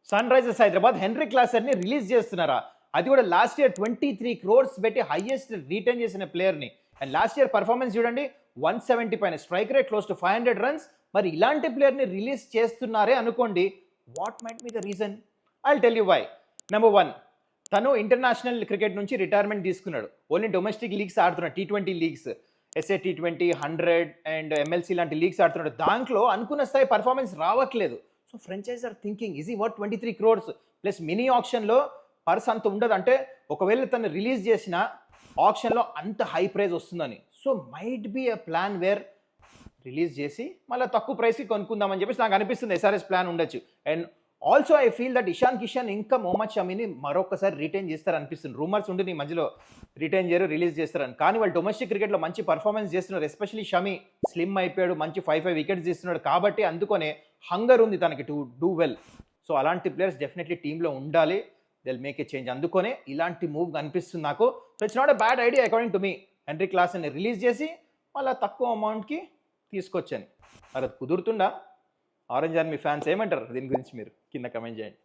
Sun Risers Hyderabad Henry క్లాసర్ని release చేస్తున్నారా? అది కూడా లాస్ట్ ఇయర్ 23 క్రోర్స్ పెట్టి హైయెస్ట్ రిటైన్ చేసిన ప్లేయర్ని. అండ్ లాస్ట్ ఇయర్ పర్ఫార్మెన్స్ చూడండి, 170 పైన, strike rate close to 500 runs. మరి ఇలాంటి ప్లేయర్ని రిలీజ్ చేస్తున్నారే అనుకోండి, what might be the reason? I'll tell you why. Number 1, తను ఇంటర్నేషనల్ క్రికెట్ నుంచి రిటైర్మెంట్ తీసుకున్నాడు. ఓన్లీ డొమెస్టిక్ లీగ్స్ ఆడుతున్నాడు, T20 leagues, SA T20, 100 and MLC లాంటి లీగ్స్ ఆడుతున్నాడు. దాంట్లో అనుకున్న స్థాయి పర్ఫార్మెన్స్ రావట్లేదు. So franchise are thinking, is he worth 23 crores plus mini ఆప్షన్లో పర్స్ అంత ఉండదు, అంటే ఒకవేళ తను రిలీజ్ చేసిన ఆప్షన్లో అంత హై ప్రైజ్ వస్తుందని. So might be a plan wear release చేసి మళ్ళీ తక్కువ ప్రైస్కి కొనుక్కుందామని చెప్పేసి నాకు అనిపిస్తుంది. SRS ప్లాన్ ఉండొచ్చు. And also I feel that Ishan Kishan ఇంకా మొహమ్మద్ షమీని మరొకసారి రిటైన్ చేస్తారు అనిపిస్తుంది. రూమర్స్ ఉండి ఈ మధ్యలో రిటైన్ చేయరు, రిలీజ్ చేస్తారని. కానీ వాళ్ళు డొమెస్టిక్ క్రికెట్లో మంచి పర్ఫార్మెన్స్ చేస్తున్నారు. ఎస్పెషల్లీ షమీ స్లిమ్ అయిపోయాడు, మంచి 5 వికెట్స్ తీస్తున్నాడు. కాబట్టి అందుకనే హంగర్ ఉంది తనకి టు డూ వెల్. సో అలాంటి ప్లేయర్స్ డెఫినెట్లీ టీంలో ఉండాలి. దిల్ మేక్ ఏ చేంజ్. అందుకనే ఇలాంటి మూవ్ అనిపిస్తుంది నాకు. So it's not a bad idea according to me. Henry క్లాసర్ని రిలీజ్ చేసి మళ్ళీ తక్కువ అమౌంట్కి తీసుకొచ్చాను. మరి అది కుదురుతుందా? ఆరెంజ్ ఆర్మీ ఫ్యాన్స్ ఏమంటారు దీని గురించి? మీరు కింద కమెంట్ చేయండి.